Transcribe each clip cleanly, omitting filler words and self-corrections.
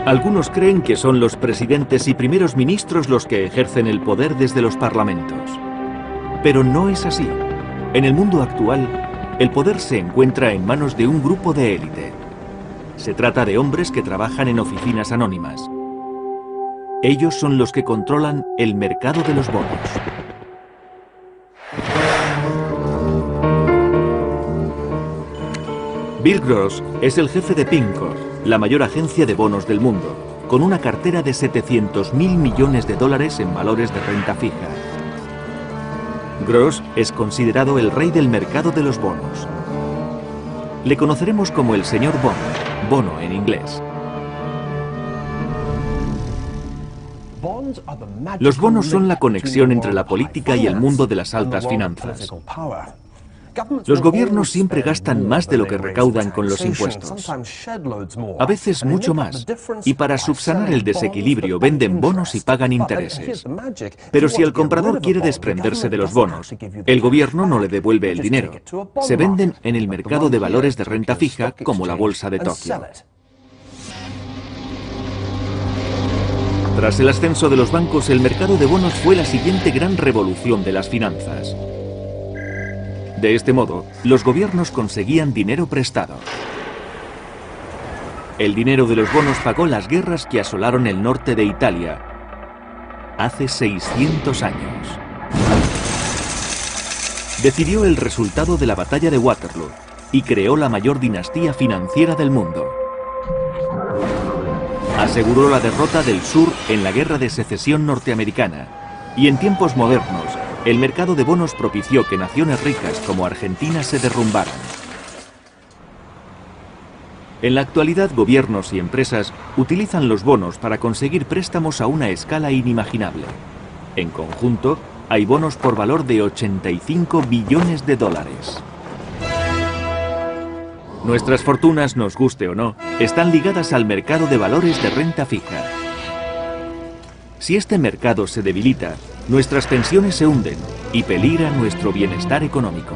Algunos creen que son los presidentes y primeros ministros los que ejercen el poder desde los parlamentos. Pero no es así. En el mundo actual, el poder se encuentra en manos de un grupo de élite. Se trata de hombres que trabajan en oficinas anónimas. Ellos son los que controlan el mercado de los bonos. Bill Gross es el jefe de PIMCO, la mayor agencia de bonos del mundo, con una cartera de 700.000 millones de dólares en valores de renta fija. Gross es considerado el rey del mercado de los bonos. Le conoceremos como el señor Bond, bono en inglés. Los bonos son la conexión entre la política y el mundo de las altas finanzas. Los gobiernos siempre gastan más de lo que recaudan con los impuestos. A veces mucho más. Y para subsanar el desequilibrio venden bonos y pagan intereses. Pero si el comprador quiere desprenderse de los bonos, el gobierno no le devuelve el dinero. Se venden en el mercado de valores de renta fija como la bolsa de Tokio. Tras el ascenso de los bancos, el mercado de bonos fue la siguiente gran revolución de las finanzas. De este modo, los gobiernos conseguían dinero prestado. El dinero de los bonos pagó las guerras que asolaron el norte de Italia hace 600 años. Decidió el resultado de la batalla de Waterloo y creó la mayor dinastía financiera del mundo. Aseguró la derrota del sur en la Guerra de Secesión norteamericana y en tiempos modernos, el mercado de bonos propició que naciones ricas como Argentina se derrumbaran. En la actualidad, gobiernos y empresas utilizan los bonos para conseguir préstamos a una escala inimaginable. En conjunto, hay bonos por valor de 85 billones de dólares. Nuestras fortunas, nos guste o no, están ligadas al mercado de valores de renta fija. Si este mercado se debilita, nuestras pensiones se hunden y peligra nuestro bienestar económico.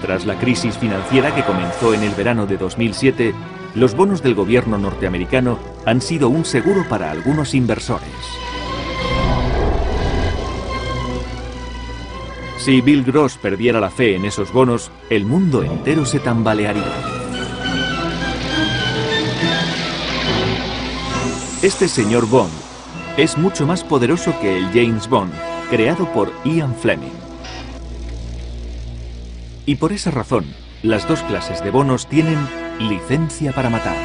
Tras la crisis financiera que comenzó en el verano de 2007, los bonos del gobierno norteamericano han sido un seguro para algunos inversores. Si Bill Gross perdiera la fe en esos bonos, el mundo entero se tambalearía. Este señor Bond es mucho más poderoso que el James Bond, creado por Ian Fleming. Y por esa razón, las dos clases de bonos tienen licencia para matar.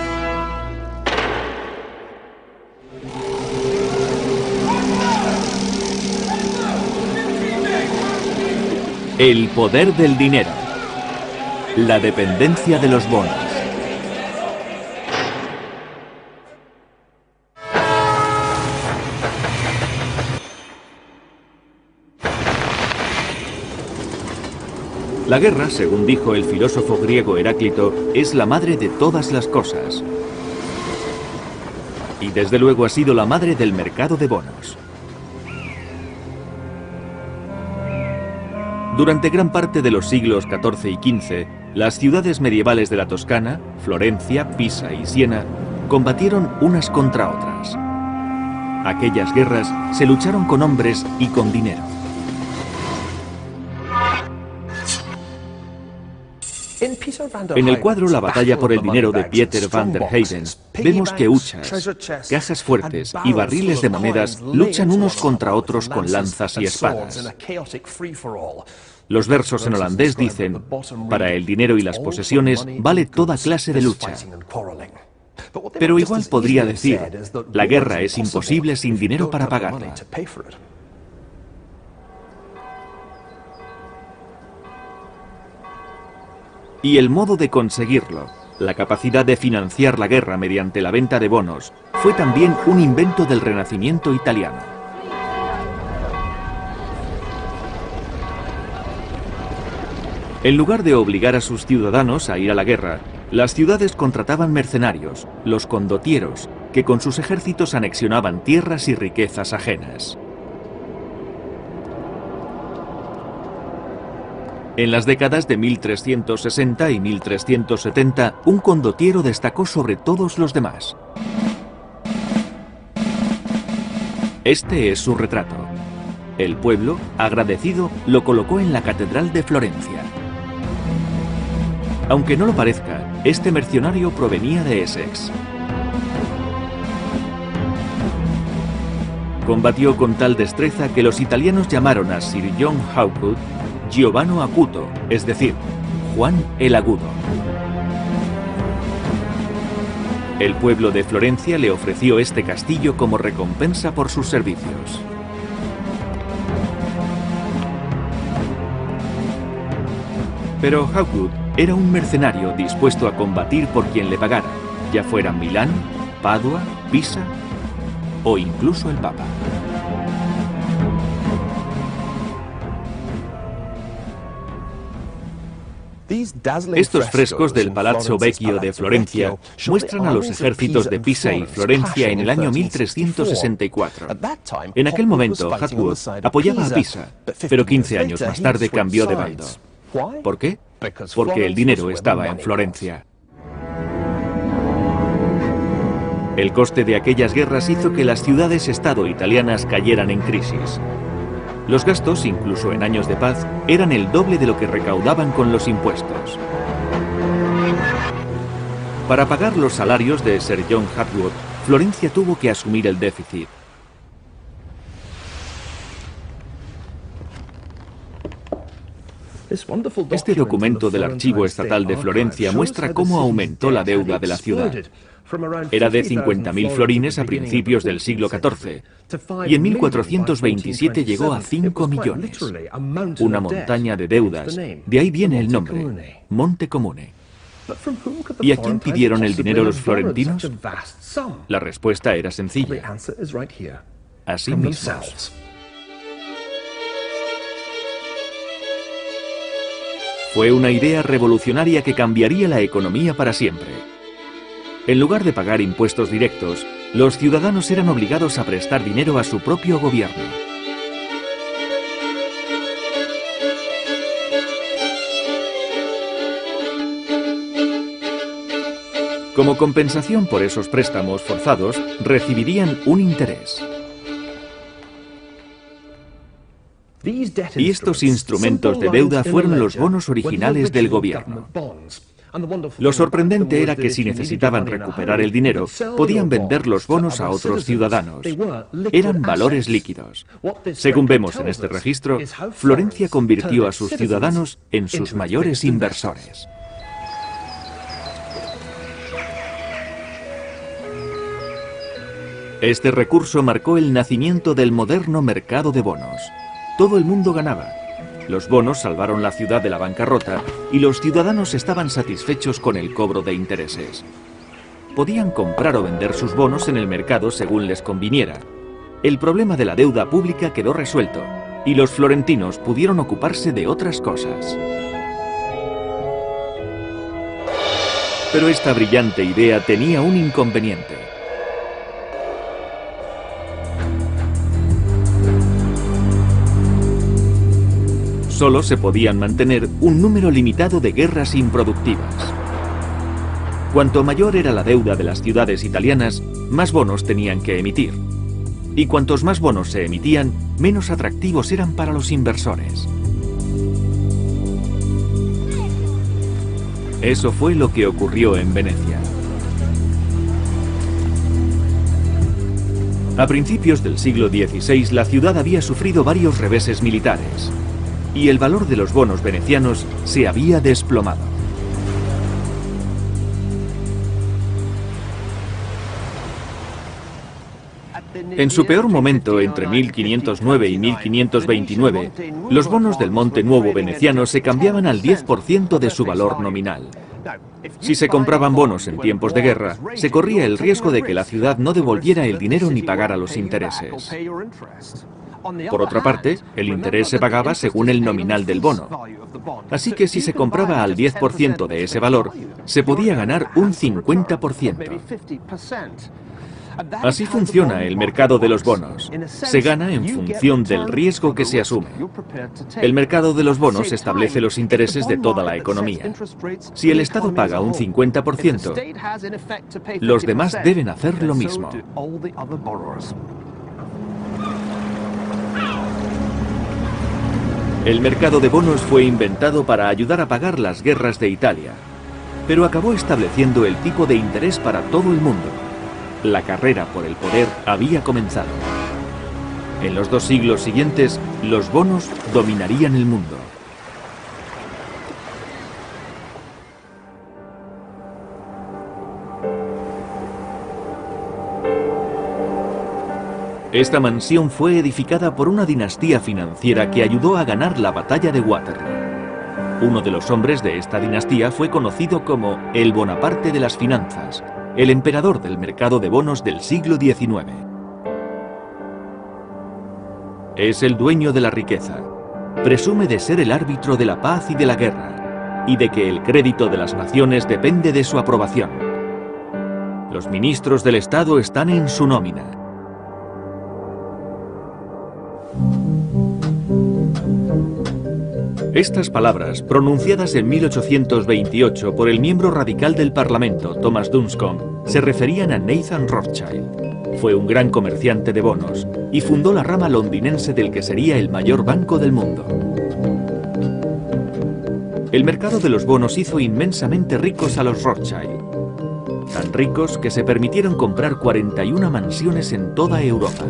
El poder del dinero. La dependencia de los bonos. La guerra, según dijo el filósofo griego Heráclito, es la madre de todas las cosas. Y desde luego ha sido la madre del mercado de bonos. Durante gran parte de los siglos XIV y XV, las ciudades medievales de la Toscana, Florencia, Pisa y Siena, combatieron unas contra otras. Aquellas guerras se lucharon con hombres y con dinero. En el cuadro La batalla por el dinero de Pieter van der Heyden, vemos que huchas, cajas fuertes y barriles de monedas luchan unos contra otros con lanzas y espadas. Los versos en holandés dicen: para el dinero y las posesiones vale toda clase de lucha. Pero igual podría decir: la guerra es imposible sin dinero para pagarla. Y el modo de conseguirlo, la capacidad de financiar la guerra mediante la venta de bonos, fue también un invento del Renacimiento italiano. En lugar de obligar a sus ciudadanos a ir a la guerra, las ciudades contrataban mercenarios, los condottieros, que con sus ejércitos anexionaban tierras y riquezas ajenas. En las décadas de 1360 y 1370, un condottiero destacó sobre todos los demás. Este es su retrato. El pueblo, agradecido, lo colocó en la Catedral de Florencia. Aunque no lo parezca, este mercenario provenía de Essex. Combatió con tal destreza que los italianos llamaron a Sir John Hawkwood Giovanni Acuto, es decir, Juan el Agudo. El pueblo de Florencia le ofreció este castillo como recompensa por sus servicios. Pero Hawkwood era un mercenario dispuesto a combatir por quien le pagara, ya fuera Milán, Padua, Pisa o incluso el Papa. Estos frescos del Palazzo Vecchio de Florencia muestran a los ejércitos de Pisa y Florencia en el año 1364. En aquel momento, Hawkwood apoyaba a Pisa, pero 15 años más tarde cambió de bando. ¿Por qué? Porque el dinero estaba en Florencia. El coste de aquellas guerras hizo que las ciudades-estado italianas cayeran en crisis. Los gastos, incluso en años de paz, eran el doble de lo que recaudaban con los impuestos. Para pagar los salarios de Sir John Hawkwood, Florencia tuvo que asumir el déficit. Este documento del Archivo Estatal de Florencia muestra cómo aumentó la deuda de la ciudad. Era de 50.000 florines a principios del siglo XIV y en 1427 llegó a 5 millones. Una montaña de deudas, de ahí viene el nombre, Monte Comune. ¿Y a quién pidieron el dinero los florentinos? La respuesta era sencilla: a sí mismos. Fue una idea revolucionaria que cambiaría la economía para siempre. En lugar de pagar impuestos directos, los ciudadanos eran obligados a prestar dinero a su propio gobierno. Como compensación por esos préstamos forzados, recibirían un interés. Y estos instrumentos de deuda fueron los bonos originales del gobierno. Lo sorprendente era que si necesitaban recuperar el dinero, podían vender los bonos a otros ciudadanos. Eran valores líquidos. Según vemos en este registro, Florencia convirtió a sus ciudadanos en sus mayores inversores. Este recurso marcó el nacimiento del moderno mercado de bonos. Todo el mundo ganaba. Los bonos salvaron la ciudad de la bancarrota y los ciudadanos estaban satisfechos con el cobro de intereses. Podían comprar o vender sus bonos en el mercado según les conviniera. El problema de la deuda pública quedó resuelto y los florentinos pudieron ocuparse de otras cosas. Pero esta brillante idea tenía un inconveniente. Solo se podían mantener un número limitado de guerras improductivas. Cuanto mayor era la deuda de las ciudades italianas, más bonos tenían que emitir. Y cuantos más bonos se emitían, menos atractivos eran para los inversores. Eso fue lo que ocurrió en Venecia. A principios del siglo XVI, la ciudad había sufrido varios reveses militares y el valor de los bonos venecianos se había desplomado. En su peor momento, entre 1509 y 1529, los bonos del Monte Nuovo veneciano se cambiaban al 10% de su valor nominal. Si se compraban bonos en tiempos de guerra, se corría el riesgo de que la ciudad no devolviera el dinero ni pagara los intereses. Por otra parte, el interés se pagaba según el nominal del bono. Así que si se compraba al 10% de ese valor, se podía ganar un 50%. Así funciona el mercado de los bonos. Se gana en función del riesgo que se asume. El mercado de los bonos establece los intereses de toda la economía. Si el Estado paga un 50%, los demás deben hacer lo mismo. El mercado de bonos fue inventado para ayudar a pagar las guerras de Italia, pero acabó estableciendo el tipo de interés para todo el mundo. La carrera por el poder había comenzado. En los 2 siglos siguientes, los bonos dominarían el mundo. Esta mansión fue edificada por una dinastía financiera que ayudó a ganar la batalla de Waterloo. Uno de los hombres de esta dinastía fue conocido como el Bonaparte de las finanzas, el emperador del mercado de bonos del siglo XIX. Es el dueño de la riqueza. Presume de ser el árbitro de la paz y de la guerra, y de que el crédito de las naciones depende de su aprobación. Los ministros del Estado están en su nómina. Estas palabras, pronunciadas en 1828 por el miembro radical del Parlamento, Thomas Dunscombe, se referían a Nathan Rothschild. Fue un gran comerciante de bonos y fundó la rama londinense del que sería el mayor banco del mundo. El mercado de los bonos hizo inmensamente ricos a los Rothschild. Tan ricos que se permitieron comprar 41 mansiones en toda Europa.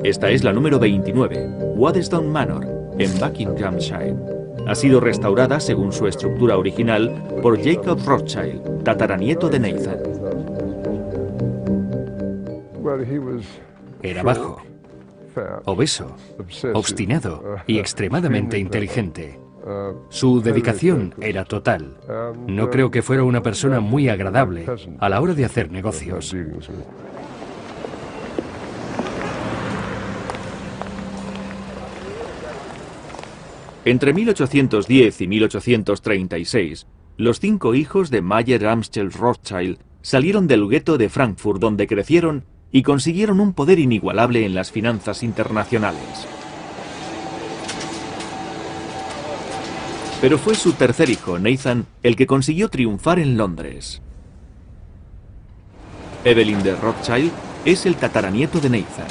Esta es la número 29, Waddesdon Manor, en Buckinghamshire. Ha sido restaurada según su estructura original por Jacob Rothschild, tataranieto de Nathan. Era bajo, obeso, obstinado y extremadamente inteligente. Su dedicación era total. No creo que fuera una persona muy agradable a la hora de hacer negocios. Entre 1810 y 1836, los 5 hijos de Mayer Amschel Rothschild salieron del gueto de Frankfurt, donde crecieron, y consiguieron un poder inigualable en las finanzas internacionales. Pero fue su tercer hijo, Nathan, el que consiguió triunfar en Londres. Evelyn de Rothschild es el tataranieto de Nathan.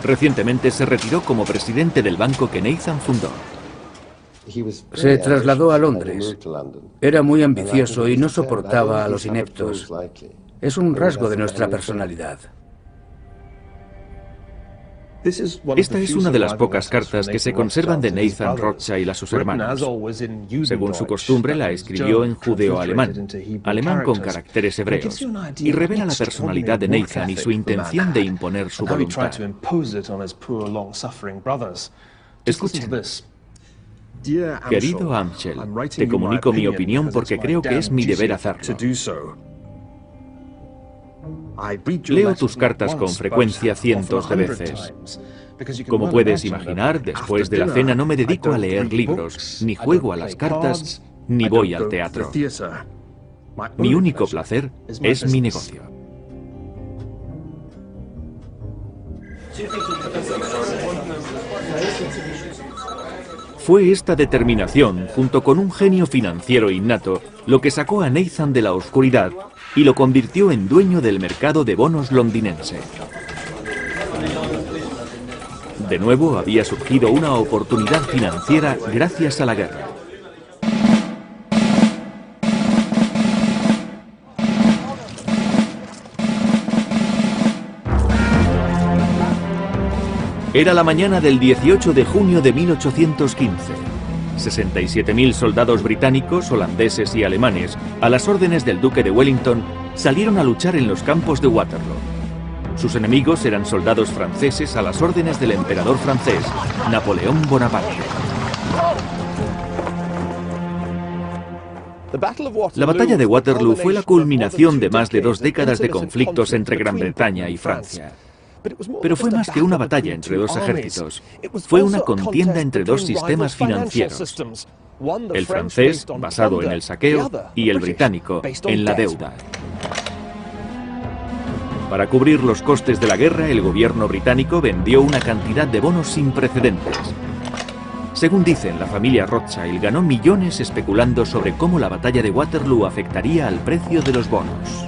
Recientemente se retiró como presidente del banco que Nathan fundó. Se trasladó a Londres. Era muy ambicioso y no soportaba a los ineptos. Es un rasgo de nuestra personalidad. Esta es una de las pocas cartas que se conservan de Nathan Rothschild a sus hermanos. Según su costumbre, la escribió en judeo-alemán, alemán con caracteres hebreos, y revela la personalidad de Nathan y su intención de imponer su voluntad. Escuchen. Querido Amschel, te comunico mi opinión porque creo que es mi deber hacerlo. Leo tus cartas con frecuencia cientos de veces. Como puedes imaginar, después de la cena no me dedico a leer libros, ni juego a las cartas, ni voy al teatro. Mi único placer es mi negocio. Fue esta determinación, junto con un genio financiero innato, lo que sacó a Nathan de la oscuridad y lo convirtió en dueño del mercado de bonos londinense. De nuevo había surgido una oportunidad financiera gracias a la guerra. Era la mañana del 18 de junio de 1815. 67.000 soldados británicos, holandeses y alemanes, a las órdenes del duque de Wellington, salieron a luchar en los campos de Waterloo. Sus enemigos eran soldados franceses a las órdenes del emperador francés, Napoleón Bonaparte. La batalla de Waterloo fue la culminación de más de 2 décadas de conflictos entre Gran Bretaña y Francia. Pero fue más que una batalla entre 2 ejércitos. Fue una contienda entre 2 sistemas financieros. El francés, basado en el saqueo, y el británico, en la deuda. Para cubrir los costes de la guerra, el gobierno británico vendió una cantidad de bonos sin precedentes. Según dicen, la familia Rothschild ganó millones especulando sobre cómo la batalla de Waterloo afectaría al precio de los bonos.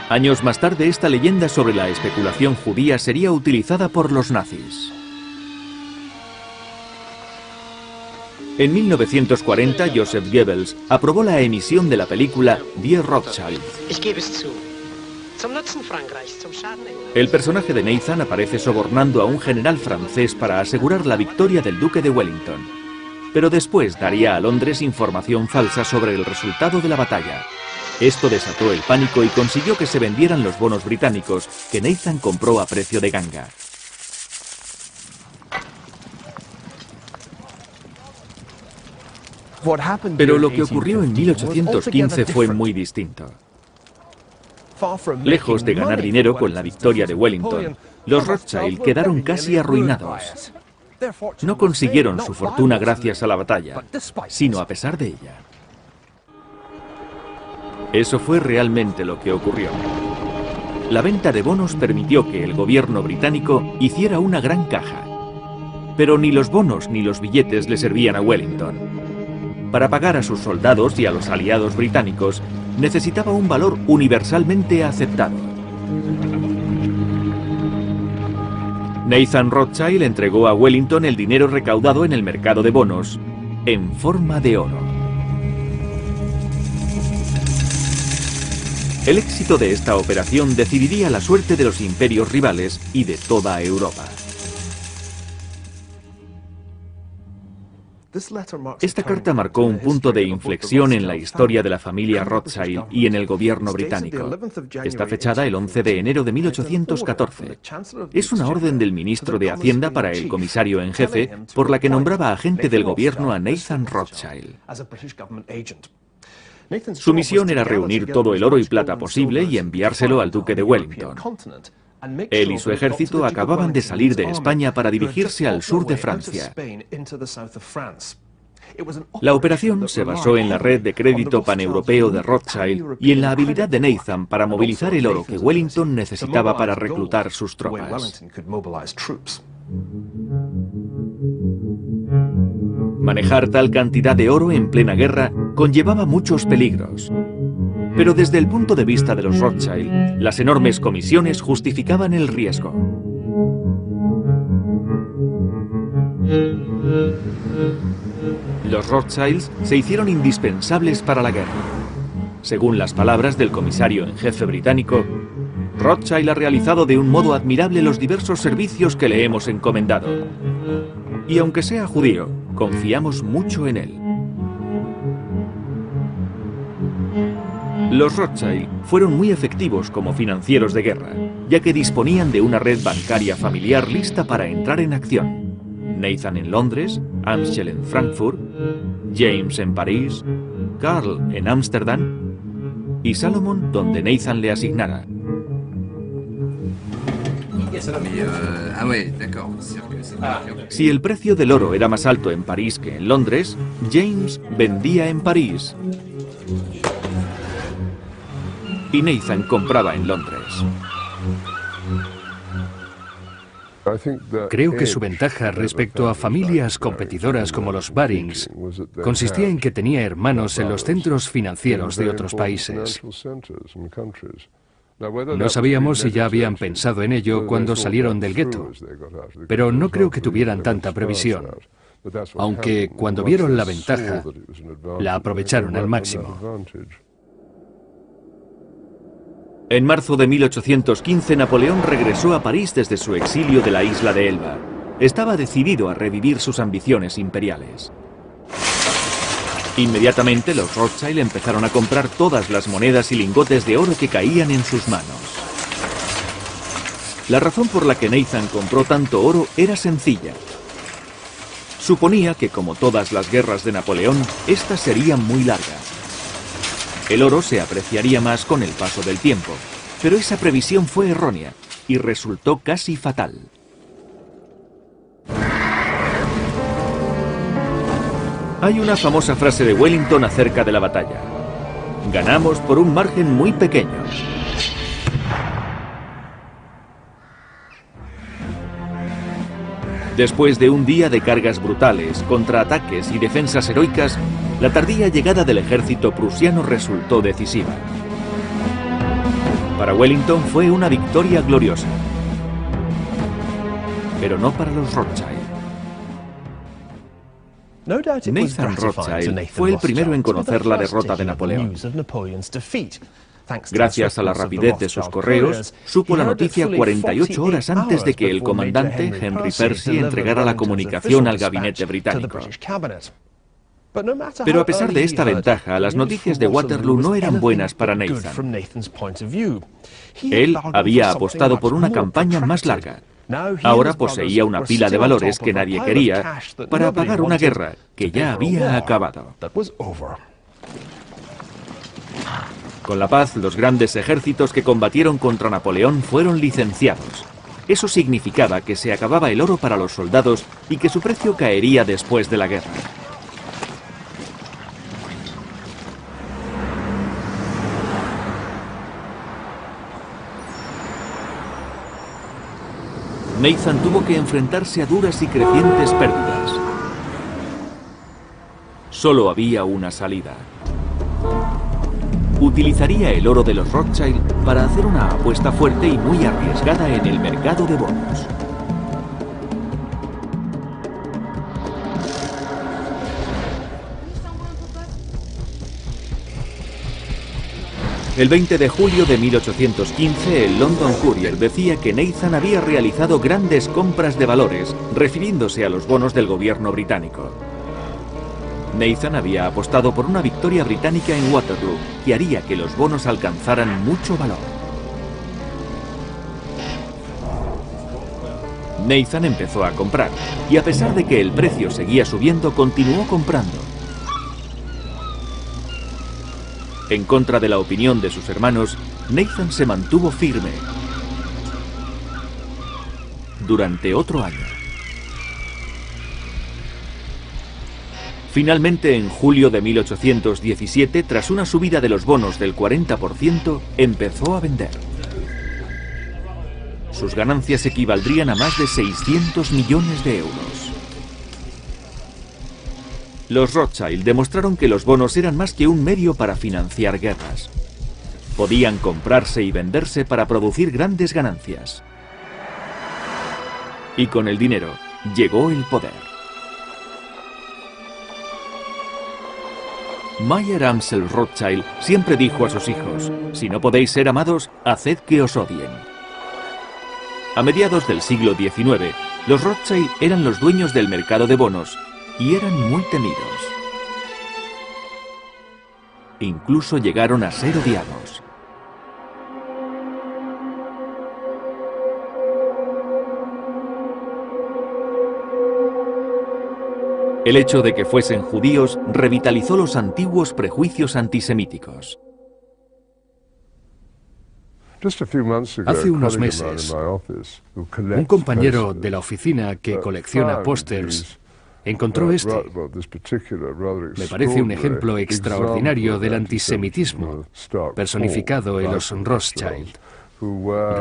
Años más tarde, esta leyenda sobre la especulación judía sería utilizada por los nazis. En 1940, Joseph Goebbels aprobó la emisión de la película Die Rothschild. El personaje de Nathan aparece sobornando a un general francés para asegurar la victoria del duque de Wellington. Pero después daría a Londres información falsa sobre el resultado de la batalla. Esto desató el pánico y consiguió que se vendieran los bonos británicos que Nathan compró a precio de ganga. Pero lo que ocurrió en 1815 fue muy distinto. Lejos de ganar dinero con la victoria de Wellington, los Rothschild quedaron casi arruinados. No consiguieron su fortuna gracias a la batalla, sino a pesar de ella. Eso fue realmente lo que ocurrió. La venta de bonos permitió que el gobierno británico hiciera una gran caja. Pero ni los bonos ni los billetes le servían a Wellington. Para pagar a sus soldados y a los aliados británicos, necesitaba un valor universalmente aceptado. Nathan Rothschild entregó a Wellington el dinero recaudado en el mercado de bonos, en forma de oro. El éxito de esta operación decidiría la suerte de los imperios rivales y de toda Europa. Esta carta marcó un punto de inflexión en la historia de la familia Rothschild y en el gobierno británico. Está fechada el 11 de enero de 1814. Es una orden del ministro de Hacienda para el comisario en jefe, por la que nombraba agente del gobierno a Nathan Rothschild. Su misión era reunir todo el oro y plata posible y enviárselo al duque de Wellington. Él y su ejército acababan de salir de España para dirigirse al sur de Francia. La operación se basó en la red de crédito paneuropeo de Rothschild y en la habilidad de Nathan para movilizar el oro que Wellington necesitaba para reclutar sus tropas. Manejar tal cantidad de oro en plena guerra conllevaba muchos peligros. Pero desde el punto de vista de los Rothschild, las enormes comisiones justificaban el riesgo. Los Rothschilds se hicieron indispensables para la guerra. Según las palabras del comisario en jefe británico, Rothschild ha realizado de un modo admirable los diversos servicios que le hemos encomendado. Y aunque sea judío, confiamos mucho en él. Los Rothschild fueron muy efectivos como financieros de guerra, ya que disponían de una red bancaria familiar lista para entrar en acción. Nathan en Londres, Amschel en Frankfurt, James en París, Karl en Ámsterdam y Salomon donde Nathan le asignara. Si el precio del oro era más alto en París que en Londres, James vendía en París y Nathan compraba en Londres. Creo que su ventaja respecto a familias competidoras como los Barings consistía en que tenía hermanos en los centros financieros de otros países. No sabíamos si ya habían pensado en ello cuando salieron del gueto, pero no creo que tuvieran tanta previsión, aunque cuando vieron la ventaja, la aprovecharon al máximo. En marzo de 1815, Napoleón regresó a París desde su exilio de la isla de Elba. Estaba decidido a revivir sus ambiciones imperiales. Inmediatamente, los Rothschild empezaron a comprar todas las monedas y lingotes de oro que caían en sus manos. La razón por la que Nathan compró tanto oro era sencilla. Suponía que, como todas las guerras de Napoleón, éstas serían muy largas. El oro se apreciaría más con el paso del tiempo, pero esa previsión fue errónea y resultó casi fatal. Hay una famosa frase de Wellington acerca de la batalla: ganamos por un margen muy pequeño. Después de un día de cargas brutales, contraataques y defensas heroicas, la tardía llegada del ejército prusiano resultó decisiva. Para Wellington fue una victoria gloriosa, pero no para los Rothschild. Nathan Rothschild fue el primero en conocer la derrota de Napoleón. Gracias a la rapidez de sus correos, supo la noticia 48 horas antes de que el comandante Henry Percy entregara la comunicación al gabinete británico. Pero a pesar de esta ventaja, las noticias de Waterloo no eran buenas para Nathan. Él había apostado por una campaña más larga. Ahora poseía una pila de valores que nadie quería para pagar una guerra que ya había acabado. Con la paz, los grandes ejércitos que combatieron contra Napoleón fueron licenciados. Eso significaba que se acababa el oro para los soldados y que su precio caería después de la guerra. Nathan tuvo que enfrentarse a duras y crecientes pérdidas. Solo había una salida. Utilizaría el oro de los Rothschild para hacer una apuesta fuerte y muy arriesgada en el mercado de bonos. El 20 de julio de 1815, el London Courier decía que Nathan había realizado grandes compras de valores, refiriéndose a los bonos del gobierno británico. Nathan había apostado por una victoria británica en Waterloo, que haría que los bonos alcanzaran mucho valor. Nathan empezó a comprar, y a pesar de que el precio seguía subiendo, continuó comprando. En contra de la opinión de sus hermanos, Nathan se mantuvo firme durante otro año. Finalmente, en julio de 1817, tras una subida de los bonos del 40%, empezó a vender. Sus ganancias equivaldrían a más de 600 millones de euros. Los Rothschild demostraron que los bonos eran más que un medio para financiar guerras. Podían comprarse y venderse para producir grandes ganancias. Y con el dinero llegó el poder. Mayer Amschel Rothschild siempre dijo a sus hijos: si no podéis ser amados, haced que os odien. A mediados del siglo XIX, los Rothschild eran los dueños del mercado de bonos y eran muy temidos. Incluso llegaron a ser odiados. El hecho de que fuesen judíos revitalizó los antiguos prejuicios antisemíticos. Hace unos meses, un compañero de la oficina que colecciona pósters encontró este. Me parece un ejemplo extraordinario del antisemitismo personificado en los Rothschild.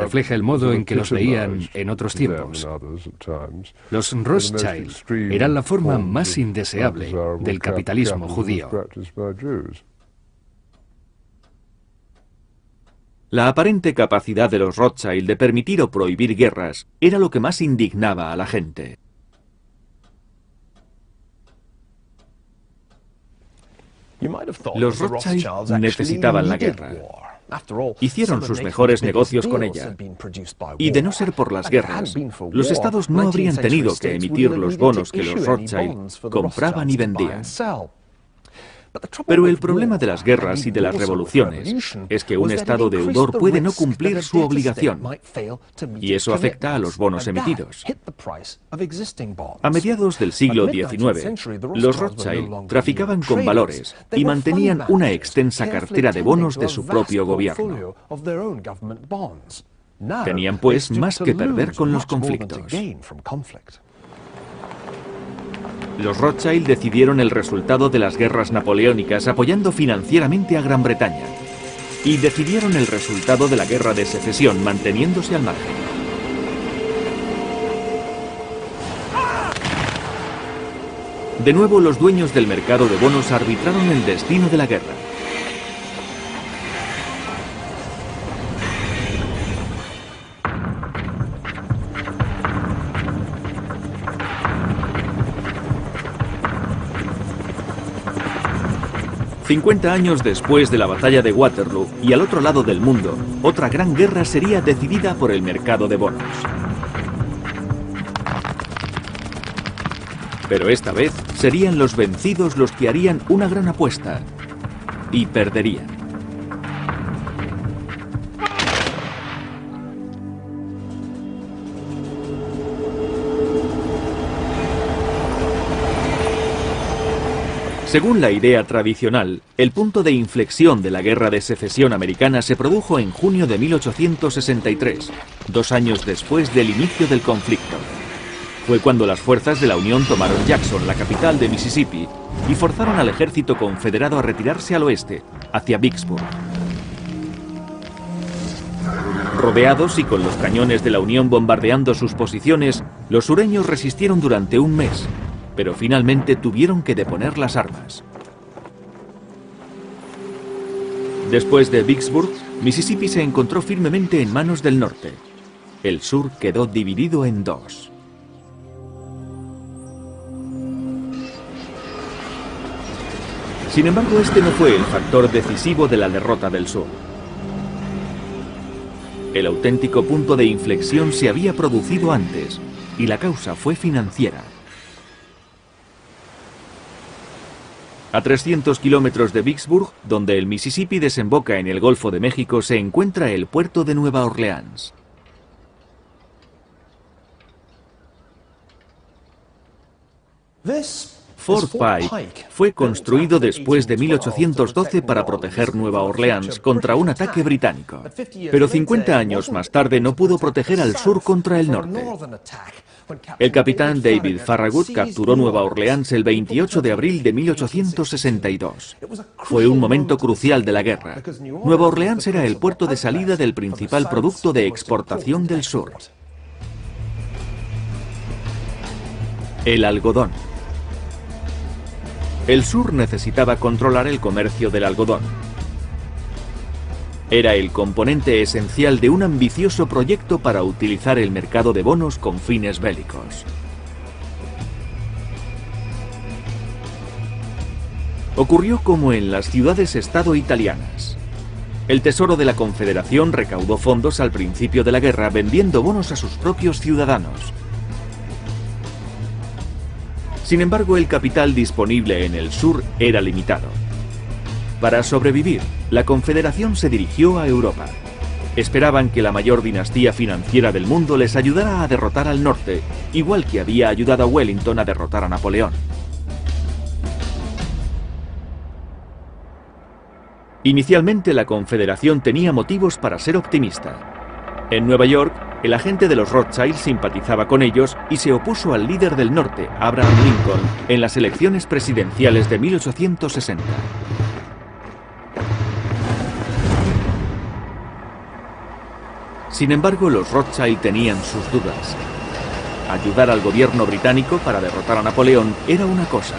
Refleja el modo en que los veían en otros tiempos. Los Rothschild eran la forma más indeseable del capitalismo judío. La aparente capacidad de los Rothschild de permitir o prohibir guerras era lo que más indignaba a la gente. Los Rothschild necesitaban la guerra. Hicieron sus mejores negocios con ella. Y de no ser por las guerras, los estados no habrían tenido que emitir los bonos que los Rothschild compraban y vendían. Pero el problema de las guerras y de las revoluciones es que un estado deudor puede no cumplir su obligación, y eso afecta a los bonos emitidos. A mediados del siglo XIX, los Rothschild traficaban con valores y mantenían una extensa cartera de bonos de su propio gobierno. Tenían, pues, más que perder con los conflictos. Los Rothschild decidieron el resultado de las guerras napoleónicas apoyando financieramente a Gran Bretaña. Y decidieron el resultado de la Guerra de Secesión manteniéndose al margen. De nuevo, los dueños del mercado de bonos arbitraron el destino de la guerra. «50 años después de la batalla de Waterloo y al otro lado del mundo, otra gran guerra sería decidida por el mercado de bonos. Pero esta vez serían los vencidos los que harían una gran apuesta y perderían. Según la idea tradicional, el punto de inflexión de la Guerra de Secesión americana se produjo en junio de 1863, 2 años después del inicio del conflicto. Fue cuando las fuerzas de la Unión tomaron Jackson, la capital de Mississippi, y forzaron al ejército confederado a retirarse al oeste, hacia Vicksburg. Rodeados y con los cañones de la Unión bombardeando sus posiciones, los sureños resistieron durante un mes, pero finalmente tuvieron que deponer las armas. Después de Vicksburg, Mississippi se encontró firmemente en manos del norte. El sur quedó dividido en dos. Sin embargo, este no fue el factor decisivo de la derrota del sur. El auténtico punto de inflexión se había producido antes, y la causa fue financiera. A 300 kilómetros de Vicksburg, donde el Mississippi desemboca en el Golfo de México, se encuentra el puerto de Nueva Orleans. Fort Pike fue construido después de 1812 para proteger Nueva Orleans contra un ataque británico. Pero 50 años más tarde no pudo proteger al sur contra el norte. El capitán David Farragut capturó Nueva Orleans el 28 de abril de 1862. Fue un momento crucial de la guerra. Nueva Orleans era el puerto de salida del principal producto de exportación del sur: el algodón. El sur necesitaba controlar el comercio del algodón. Era el componente esencial de un ambicioso proyecto para utilizar el mercado de bonos con fines bélicos. Ocurrió como en las ciudades-estado italianas. El Tesoro de la Confederación recaudó fondos al principio de la guerra vendiendo bonos a sus propios ciudadanos. Sin embargo, el capital disponible en el sur era limitado. Para sobrevivir, la Confederación se dirigió a Europa. Esperaban que la mayor dinastía financiera del mundo les ayudara a derrotar al norte, igual que había ayudado a Wellington a derrotar a Napoleón. Inicialmente, la Confederación tenía motivos para ser optimista. En Nueva York, el agente de los Rothschild simpatizaba con ellos y se opuso al líder del norte, Abraham Lincoln, en las elecciones presidenciales de 1860. Sin embargo, los Rothschild tenían sus dudas. Ayudar al gobierno británico para derrotar a Napoleón era una cosa,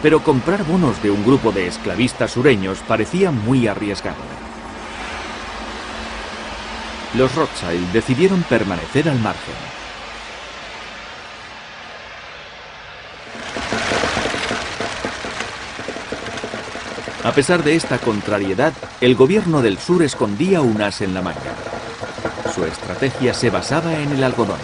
pero comprar bonos de un grupo de esclavistas sureños parecía muy arriesgado. Los Rothschild decidieron permanecer al margen. A pesar de esta contrariedad, el gobierno del sur escondía un as en la manga. Su estrategia se basaba en el algodón.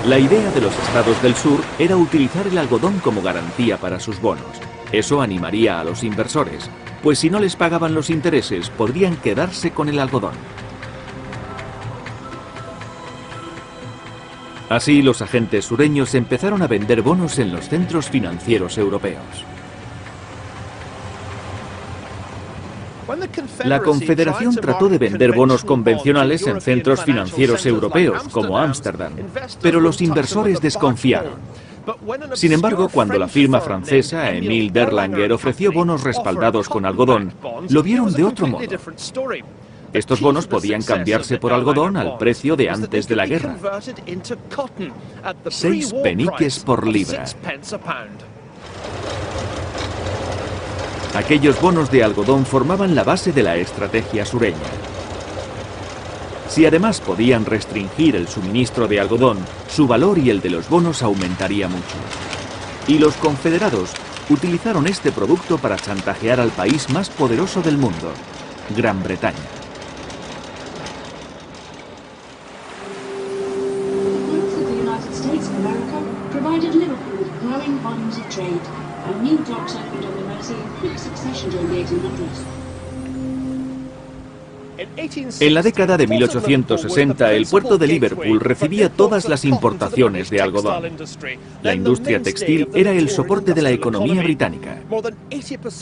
La idea de los estados del sur era utilizar el algodón como garantía para sus bonos. Eso animaría a los inversores, pues si no les pagaban los intereses, podrían quedarse con el algodón. Así, los agentes sureños empezaron a vender bonos en los centros financieros europeos. La Confederación trató de vender bonos convencionales en centros financieros europeos, como Ámsterdam, pero los inversores desconfiaron. Sin embargo, cuando la firma francesa Émile Berlanger ofreció bonos respaldados con algodón, lo vieron de otro modo. Estos bonos podían cambiarse por algodón al precio de antes de la guerra. 6 peniques por libra. Aquellos bonos de algodón formaban la base de la estrategia sureña. Si además podían restringir el suministro de algodón, su valor y el de los bonos aumentaría mucho. Y los confederados utilizaron este producto para chantajear al país más poderoso del mundo, Gran Bretaña. En la década de 1860, el puerto de Liverpool recibía todas las importaciones de algodón. La industria textil era el soporte de la economía británica.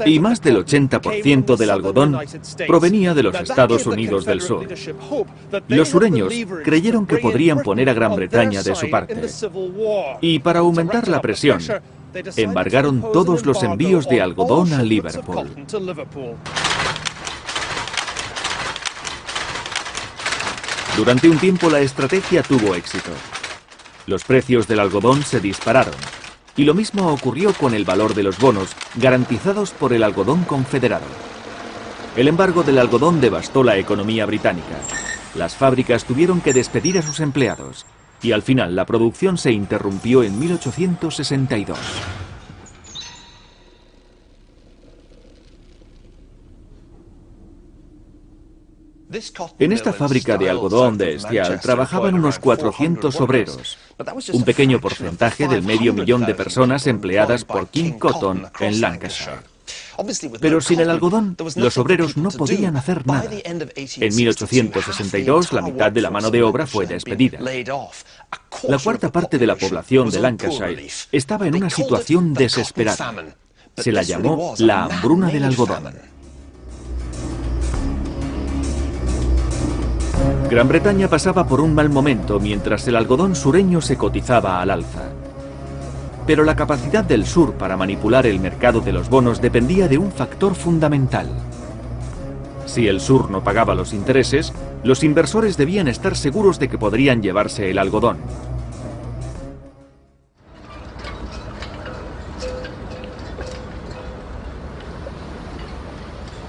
Y más del 80% del algodón provenía de los Estados Unidos del Sur. Los sureños creyeron que podrían poner a Gran Bretaña de su parte. Y para aumentar la presión, embargaron todos los envíos de algodón a Liverpool. Durante un tiempo la estrategia tuvo éxito. Los precios del algodón se dispararon, y lo mismo ocurrió con el valor de los bonos, garantizados por el algodón confederado. El embargo del algodón devastó la economía británica. Las fábricas tuvieron que despedir a sus empleados, y al final la producción se interrumpió en 1862. En esta fábrica de algodón de Estial trabajaban unos 400 obreros, un pequeño porcentaje del 500.000 de personas empleadas por King Cotton en Lancashire. Pero sin el algodón, los obreros no podían hacer nada. En 1862, la mitad de la mano de obra fue despedida. La cuarta parte de la población de Lancashire estaba en una situación desesperada. Se la llamó la hambruna del algodón. Gran Bretaña pasaba por un mal momento mientras el algodón sureño se cotizaba al alza. Pero la capacidad del sur para manipular el mercado de los bonos dependía de un factor fundamental. Si el sur no pagaba los intereses, los inversores debían estar seguros de que podrían llevarse el algodón.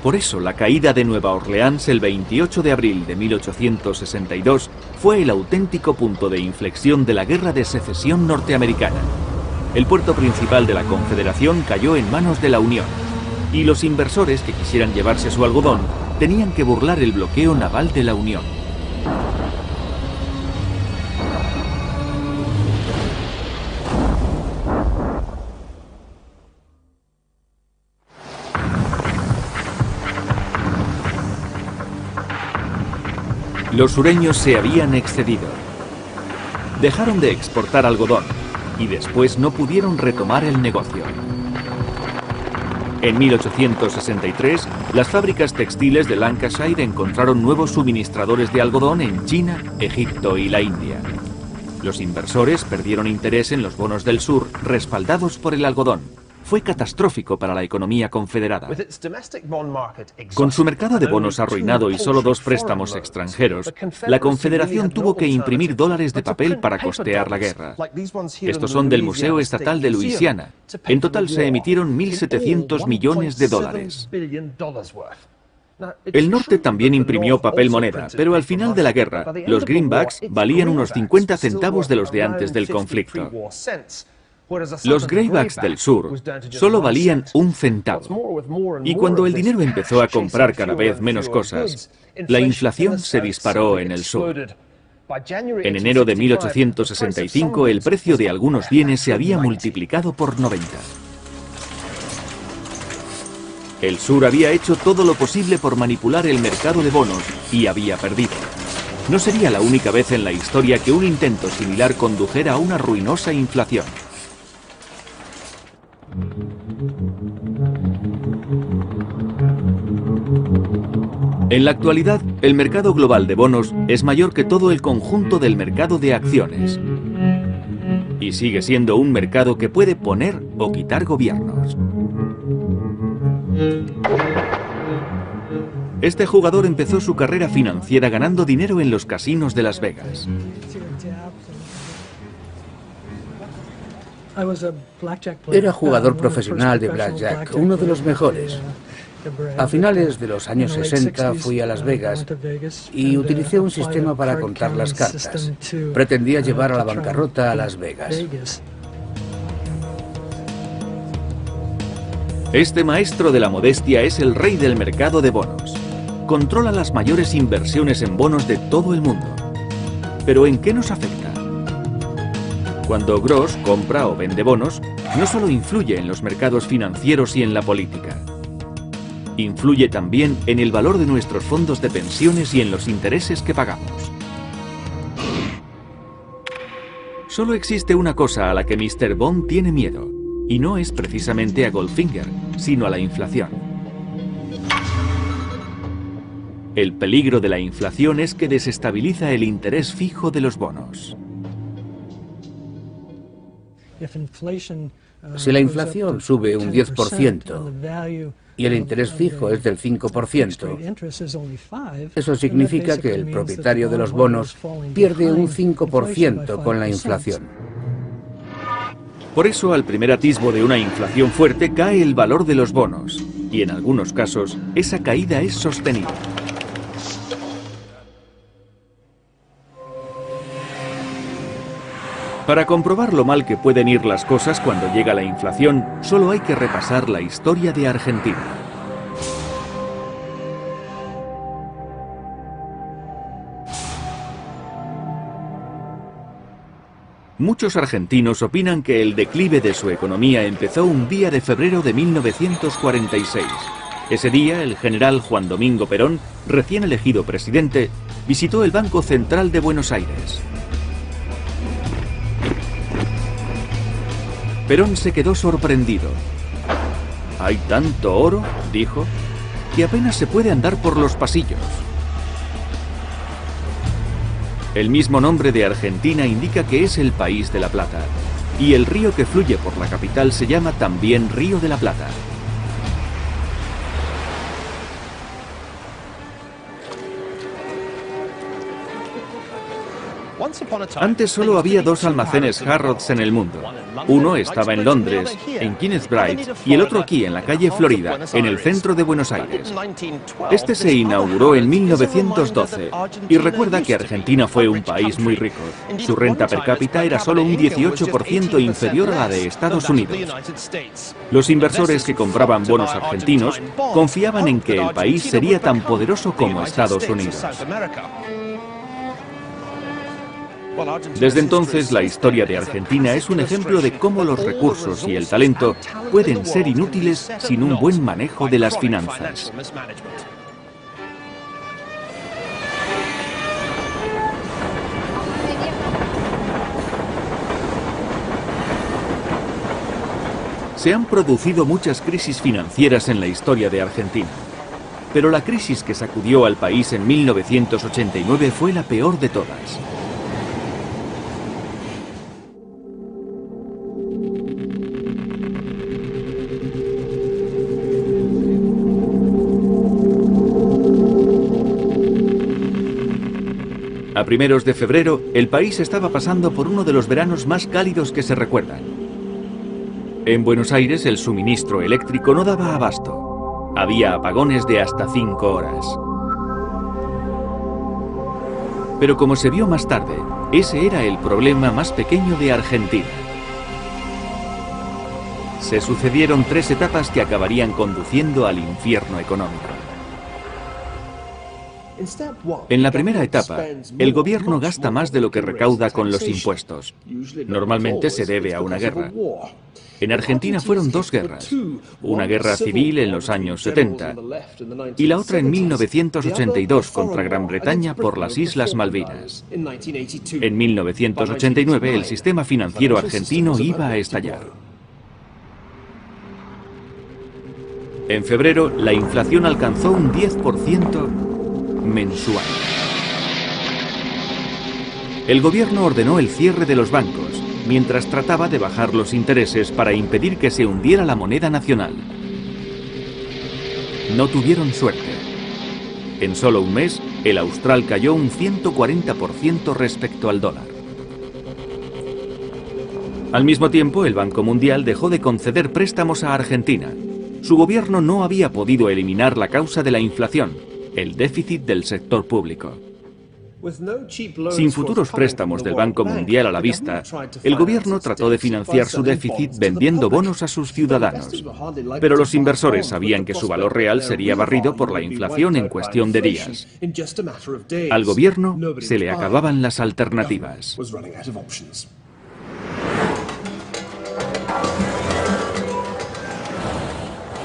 Por eso, la caída de Nueva Orleans el 28 de abril de 1862 fue el auténtico punto de inflexión de la Guerra de Secesión norteamericana. El puerto principal de la Confederación cayó en manos de la Unión, y los inversores que quisieran llevarse su algodón tenían que burlar el bloqueo naval de la Unión. Los sureños se habían excedido. Dejaron de exportar algodón y después no pudieron retomar el negocio. En 1863, las fábricas textiles de Lancashire encontraron nuevos suministradores de algodón en China, Egipto y la India. Los inversores perdieron interés en los bonos del sur respaldados por el algodón. Fue catastrófico para la economía confederada. Con su mercado de bonos arruinado y solo 2 préstamos extranjeros, la Confederación tuvo que imprimir dólares de papel para costear la guerra. Estos son del Museo Estatal de Luisiana. En total se emitieron 1.700 millones de dólares. El norte también imprimió papel moneda, pero al final de la guerra, los greenbacks valían unos 50 centavos de los de antes del conflicto. Los greybacks del sur solo valían 1 centavo. Y cuando el dinero empezó a comprar cada vez menos cosas, la inflación se disparó en el sur. En enero de 1865, el precio de algunos bienes se había multiplicado por 90. El sur había hecho todo lo posible por manipular el mercado de bonos y había perdido. No sería la única vez en la historia que un intento similar condujera a una ruinosa inflación. En la actualidad, el mercado global de bonos es mayor que todo el conjunto del mercado de acciones. Y sigue siendo un mercado que puede poner o quitar gobiernos. Este jugador empezó su carrera financiera ganando dinero en los casinos de Las Vegas. Era jugador profesional de blackjack, uno de los mejores. A finales de los años 60 fui a Las Vegas y utilicé un sistema para contar las cartas. Pretendía llevar a la bancarrota a Las Vegas. Este maestro de la modestia es el rey del mercado de bonos. Controla las mayores inversiones en bonos de todo el mundo. ¿Pero en qué nos afecta? Cuando Gross compra o vende bonos, no solo influye en los mercados financieros y en la política. Influye también en el valor de nuestros fondos de pensiones y en los intereses que pagamos. Solo existe una cosa a la que Mr. Bond tiene miedo, y no es precisamente a Goldfinger, sino a la inflación. El peligro de la inflación es que desestabiliza el interés fijo de los bonos. Si la inflación sube un 10% y el interés fijo es del 5%, eso significa que el propietario de los bonos pierde un 5% con la inflación. Por eso, al primer atisbo de una inflación fuerte, cae el valor de los bonos, y en algunos casos, esa caída es sostenida. Para comprobar lo mal que pueden ir las cosas cuando llega la inflación, solo hay que repasar la historia de Argentina. Muchos argentinos opinan que el declive de su economía empezó un día de febrero de 1946. Ese día, el general Juan Domingo Perón, recién elegido presidente, visitó el Banco Central de Buenos Aires. Perón se quedó sorprendido. «Hay tanto oro», dijo, «que apenas se puede andar por los pasillos». El mismo nombre de Argentina indica que es el país de la plata, y el río que fluye por la capital se llama también Río de la Plata. Antes solo había dos almacenes Harrods en el mundo. Uno estaba en Londres, en Kingsbridge, y el otro aquí, en la calle Florida, en el centro de Buenos Aires. Este se inauguró en 1912, y recuerda que Argentina fue un país muy rico. Su renta per cápita era solo un 18% inferior a la de Estados Unidos. Los inversores que compraban bonos argentinos confiaban en que el país sería tan poderoso como Estados Unidos. Desde entonces, la historia de Argentina es un ejemplo de cómo los recursos y el talento pueden ser inútiles sin un buen manejo de las finanzas. Se han producido muchas crisis financieras en la historia de Argentina, pero la crisis que sacudió al país en 1989 fue la peor de todas. A primeros de febrero, el país estaba pasando por uno de los veranos más cálidos que se recuerdan. En Buenos Aires, el suministro eléctrico no daba abasto. Había apagones de hasta 5 horas. Pero como se vio más tarde, ese era el problema más pequeño de Argentina. Se sucedieron 3 etapas que acabarían conduciendo al infierno económico. En la primera etapa, el gobierno gasta más de lo que recauda con los impuestos. Normalmente se debe a una guerra. En Argentina fueron 2 guerras, una guerra civil en los años 70 y la otra en 1982 contra Gran Bretaña por las Islas Malvinas. En 1989 el sistema financiero argentino iba a estallar. En febrero la inflación alcanzó un 10% mensual. El gobierno ordenó el cierre de los bancos, mientras trataba de bajar los intereses para impedir que se hundiera la moneda nacional. No tuvieron suerte. En solo un mes, el austral cayó un 140% respecto al dólar. Al mismo tiempo, el Banco Mundial dejó de conceder préstamos a Argentina. Su gobierno no había podido eliminar la causa de la inflación, el déficit del sector público. Sin futuros préstamos del Banco Mundial a la vista, el gobierno trató de financiar su déficit vendiendo bonos a sus ciudadanos. Pero los inversores sabían que su valor real sería barrido por la inflación en cuestión de días. Al gobierno se le acababan las alternativas.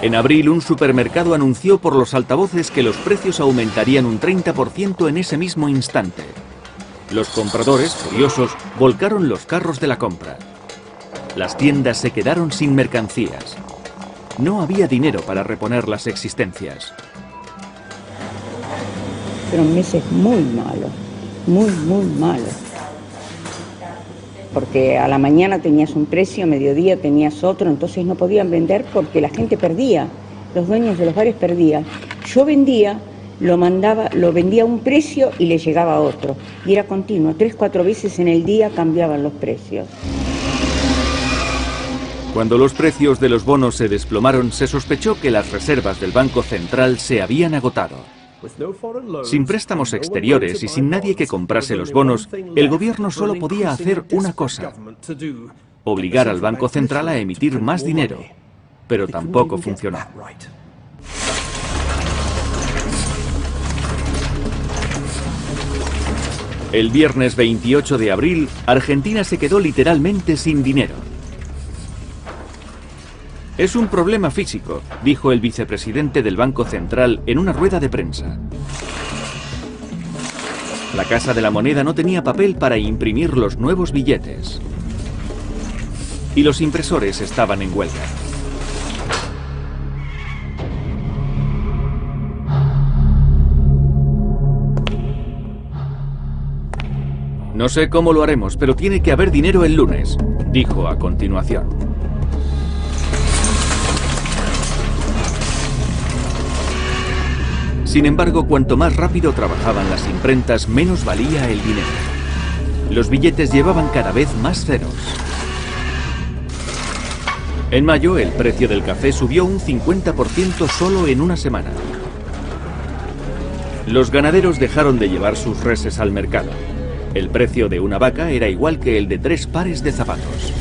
En abril, un supermercado anunció por los altavoces que los precios aumentarían un 30% en ese mismo instante. Los compradores, furiosos, volcaron los carros de la compra. Las tiendas se quedaron sin mercancías. No había dinero para reponer las existencias. Fueron meses muy malos, muy malos. Porque a la mañana tenías un precio, a mediodía tenías otro, entonces no podían vender porque la gente perdía, los dueños de los bares perdían. Yo vendía, lo vendía a un precio y le llegaba a otro, y era continuo, 3 o 4 veces en el día cambiaban los precios. Cuando los precios de los bonos se desplomaron, se sospechó que las reservas del Banco Central se habían agotado. Sin préstamos exteriores y sin nadie que comprase los bonos, el gobierno solo podía hacer una cosa: obligar al Banco Central a emitir más dinero. Pero tampoco funcionó. El viernes 28 de abril, Argentina se quedó literalmente sin dinero. Es un problema físico, dijo el vicepresidente del Banco Central en una rueda de prensa. La Casa de la Moneda no tenía papel para imprimir los nuevos billetes. Y los impresores estaban en huelga. No sé cómo lo haremos, pero tiene que haber dinero el lunes, dijo a continuación. Sin embargo, cuanto más rápido trabajaban las imprentas, menos valía el dinero. Los billetes llevaban cada vez más ceros. En mayo, el precio del café subió un 50% solo en una semana. Los ganaderos dejaron de llevar sus reses al mercado. El precio de una vaca era igual que el de 3 pares de zapatos.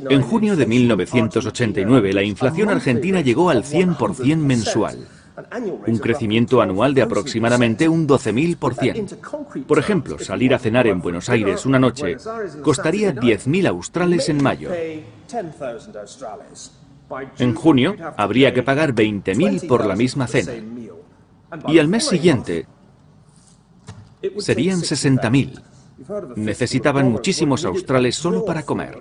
En junio de 1989, la inflación argentina llegó al 100% mensual, un crecimiento anual de aproximadamente un 12.000%. Por ejemplo, salir a cenar en Buenos Aires una noche costaría 10.000 australes en mayo. En junio, habría que pagar 20.000 por la misma cena. Y al mes siguiente, serían 60.000. Necesitaban muchísimos australes solo para comer.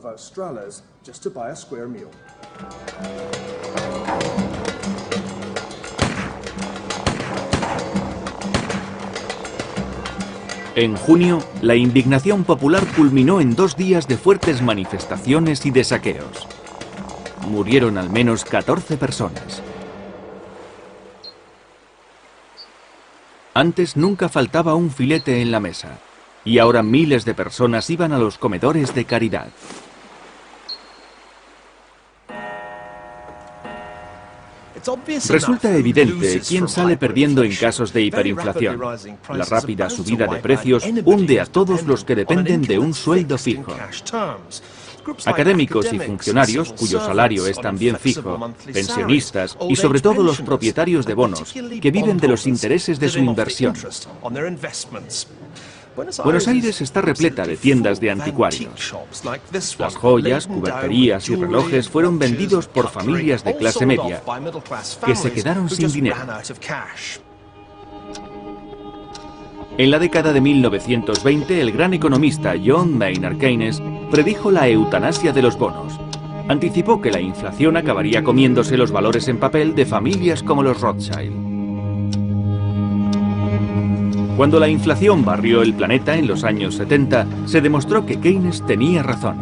En junio, la indignación popular culminó en 2 días de fuertes manifestaciones y de saqueos. Murieron al menos 14 personas. Antes nunca faltaba un filete en la mesa. Y ahora miles de personas iban a los comedores de caridad. Resulta evidente quién sale perdiendo en casos de hiperinflación. La rápida subida de precios hunde a todos los que dependen de un sueldo fijo. Académicos y funcionarios, cuyo salario es también fijo, pensionistas y sobre todo los propietarios de bonos, que viven de los intereses de su inversión. Buenos Aires está repleta de tiendas de anticuarios. Las joyas, cuberterías y relojes fueron vendidos por familias de clase media que se quedaron sin dinero. En la década de 1920, el gran economista John Maynard Keynes predijo la eutanasia de los bonos. Anticipó que la inflación acabaría comiéndose los valores en papel de familias como los Rothschild. Cuando la inflación barrió el planeta en los años 70, se demostró que Keynes tenía razón.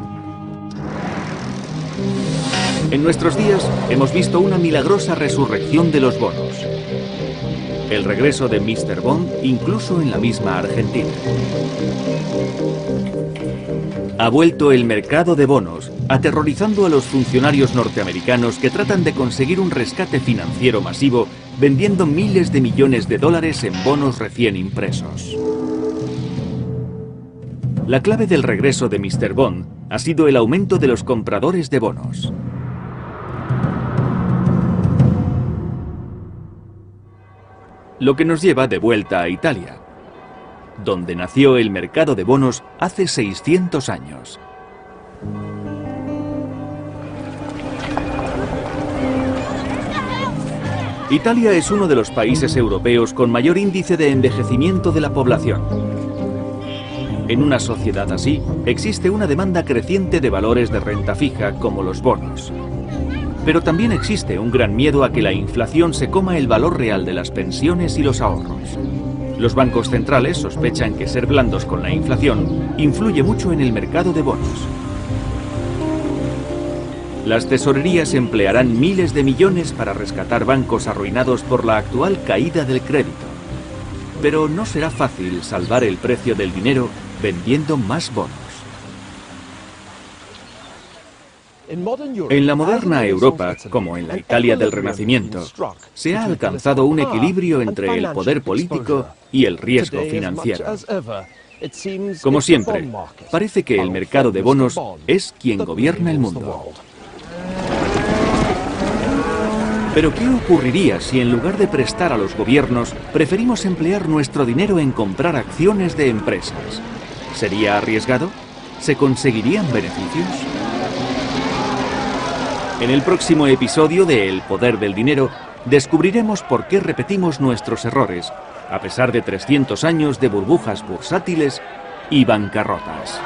En nuestros días hemos visto una milagrosa resurrección de los bonos. El regreso de Mr. Bond incluso en la misma Argentina. Ha vuelto el mercado de bonos, aterrorizando a los funcionarios norteamericanos que tratan de conseguir un rescate financiero masivo vendiendo miles de millones de dólares en bonos recién impresos. La clave del regreso de Mr. Bond ha sido el aumento de los compradores de bonos. Lo que nos lleva de vuelta a Italia, donde nació el mercado de bonos hace 600 años. Italia es uno de los países europeos con mayor índice de envejecimiento de la población. En una sociedad así, existe una demanda creciente de valores de renta fija como los bonos. Pero también existe un gran miedo a que la inflación se coma el valor real de las pensiones y los ahorros. Los bancos centrales sospechan que ser blandos con la inflación influye mucho en el mercado de bonos. Las tesorerías emplearán miles de millones para rescatar bancos arruinados por la actual caída del crédito. Pero no será fácil salvar el precio del dinero vendiendo más bonos. En la moderna Europa, como en la Italia del Renacimiento, se ha alcanzado un equilibrio entre el poder político y el riesgo financiero. Como siempre, parece que el mercado de bonos es quien gobierna el mundo. Pero ¿qué ocurriría si en lugar de prestar a los gobiernos, preferimos emplear nuestro dinero en comprar acciones de empresas? ¿Sería arriesgado? ¿Se conseguirían beneficios? En el próximo episodio de El Poder del Dinero, descubriremos por qué repetimos nuestros errores, a pesar de 300 años de burbujas bursátiles y bancarrotas.